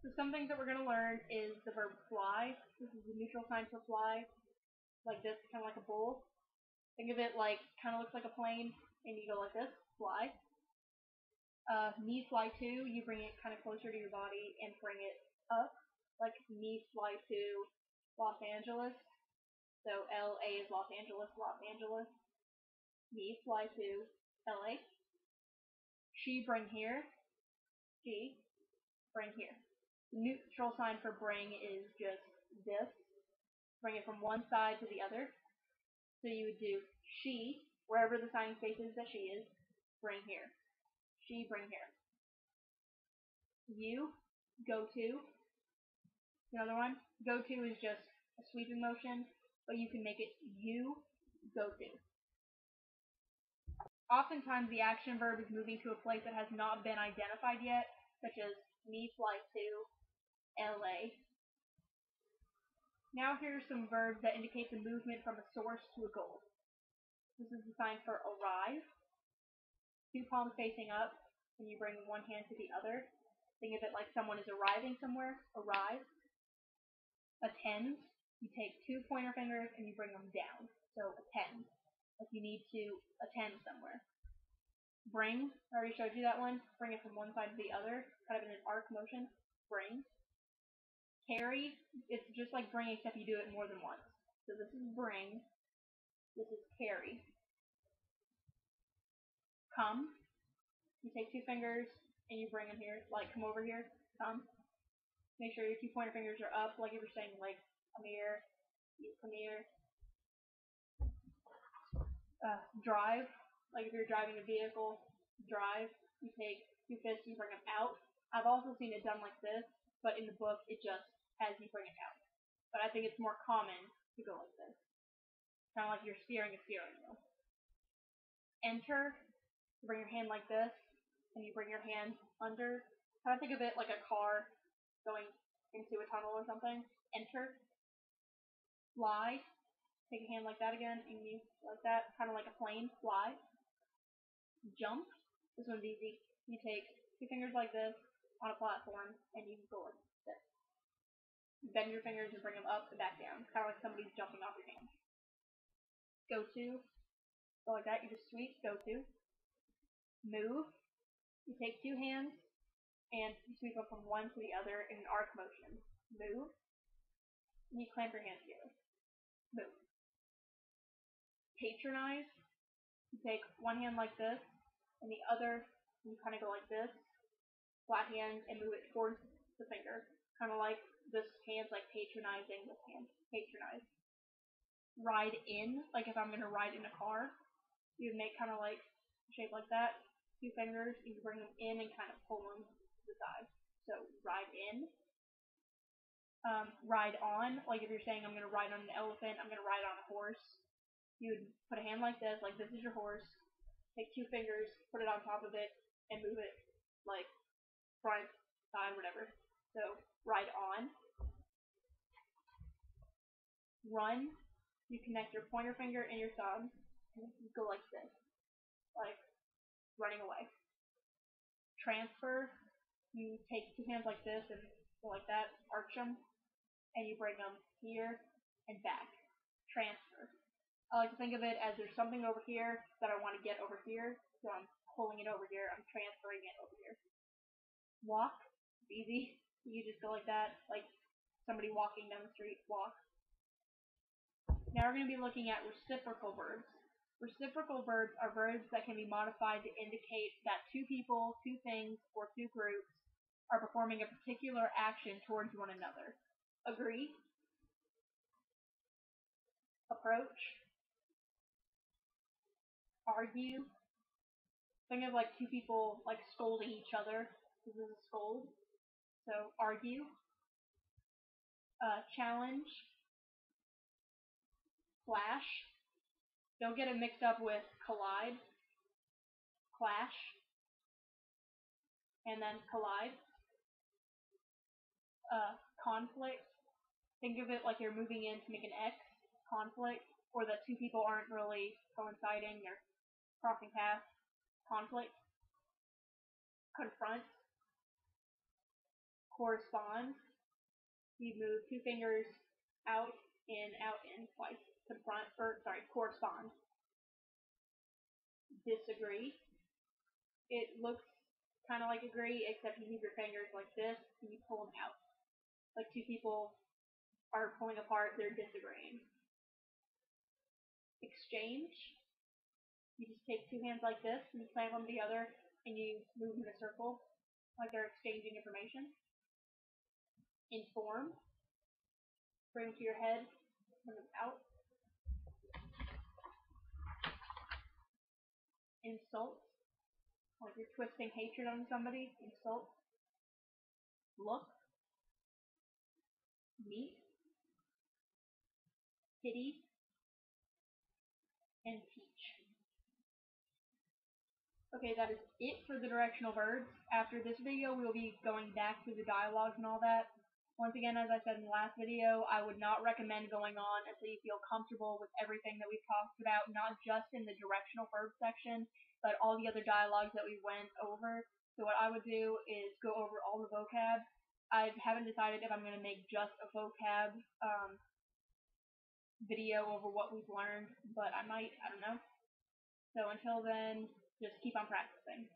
So some things that we're going to learn is the verb fly. This is the neutral sign for fly, like this, kind of like a bull. Think of it like, kind of looks like a plane, and you go like this, fly. Me fly to, you bring it kind of closer to your body and bring it up, like me fly to Los Angeles. So LA is Los Angeles, Los Angeles. Me fly to LA. She bring here, she bring here. The neutral sign for bring is just this. Bring it from one side to the other. So you would do she, wherever the sign faces that she is, bring here. She, bring here. You, go to. Another one. Go to is just a sweeping motion, but you can make it you, go to. Oftentimes the action verb is moving to a place that has not been identified yet, such as me fly to LA. Now here are some verbs that indicate the movement from a source to a goal. This is the sign for arrive. Two palms facing up, and you bring one hand to the other. Think of it like someone is arriving somewhere, arrive. Attend, you take two pointer fingers and you bring them down, so attend, like you need to attend somewhere. Bring, I already showed you that one, bring it from one side to the other, kind of in an arc motion, bring. Carry, it's just like bring except you do it more than once. So this is bring, this is carry. Come, you take two fingers and you bring them here, like come over here, come. Make sure your two pointer fingers are up, like if you're saying like come here, you come here. Drive, like if you're driving a vehicle, drive, you take two fists, you bring them out. I've also seen it done like this, but in the book it just has you bring it out. But I think it's more common to go like this. Kind of like you're steering a steering wheel. Enter, you bring your hand like this, and you bring your hand under. Kind of think of it like a car going into a tunnel or something. Enter. Fly, take a hand like that again, and you like that, kind of like a plane, fly. Jump, this one's easy. You take two fingers like this on a platform, and you go like this. Bend your fingers and bring them up and back down, kind of like somebody's jumping off your hand. Go to, go like that, you just sweep, go to. Move, you take two hands, and you sweep up from one to the other in an arc motion. Move, and you clamp your hands together. Move. Patronize, you take one hand like this, and the other, you kind of go like this, flat hand, and move it towards the finger. Kind of like this hand's like patronizing this hand. Patronize. Ride in, like if I'm going to ride in a car, you would make kind of like a shape like that. Two fingers, you bring them in and kind of pull them to the side. So ride in. Ride on, like if you're saying I'm going to ride on an elephant, I'm going to ride on a horse. You would put a hand like this is your horse. Take two fingers, put it on top of it, and move it like front, side, whatever. So ride on. Run, you connect your pointer finger and your thumb, and you go like this, like running away. Transfer, you take two hands like this and go like that, arch them, and you bring them here and back. Transfer. I like to think of it as there's something over here that I want to get over here, so I'm pulling it over here, I'm transferring it over here. Walk, it's easy. You just go like that, like somebody walking down the street, walk. Now we're going to be looking at reciprocal verbs. Reciprocal verbs are verbs that can be modified to indicate that two people, two things, or two groups are performing a particular action towards one another. Agree, approach, argue. Think of like two people like scolding each other. This is a scold. So argue, challenge, clash. Don't get it mixed up with collide, clash, and then collide. Conflict. Think of it like you're moving in to make an X, conflict, or that two people aren't really coinciding, they're crossing paths, conflict. Confront, Correspond, you move two fingers out, in twice. Confront, correspond. Disagree. It looks kind of like agree, except you move your fingers like this and you pull them out. Like two people are pulling apart, they're disagreeing. Exchange. You just take two hands like this and you slam them together and you move in a circle, like they're exchanging information. Inform. Bring to your head, bring them out. Insult. Like you're twisting hatred on somebody. Insult. Look. Meet. Pity. And teach. Okay, that is it for the directional verbs. After this video, we will be going back to the dialogues and all that. Once again, as I said in the last video, I would not recommend going on until you feel comfortable with everything that we've talked about, not just in the directional verb section, but all the other dialogues that we went over. So what I would do is go over all the vocab. I haven't decided if I'm going to make just a vocab video over what we've learned, but I might, I don't know. So until then, just keep on practicing.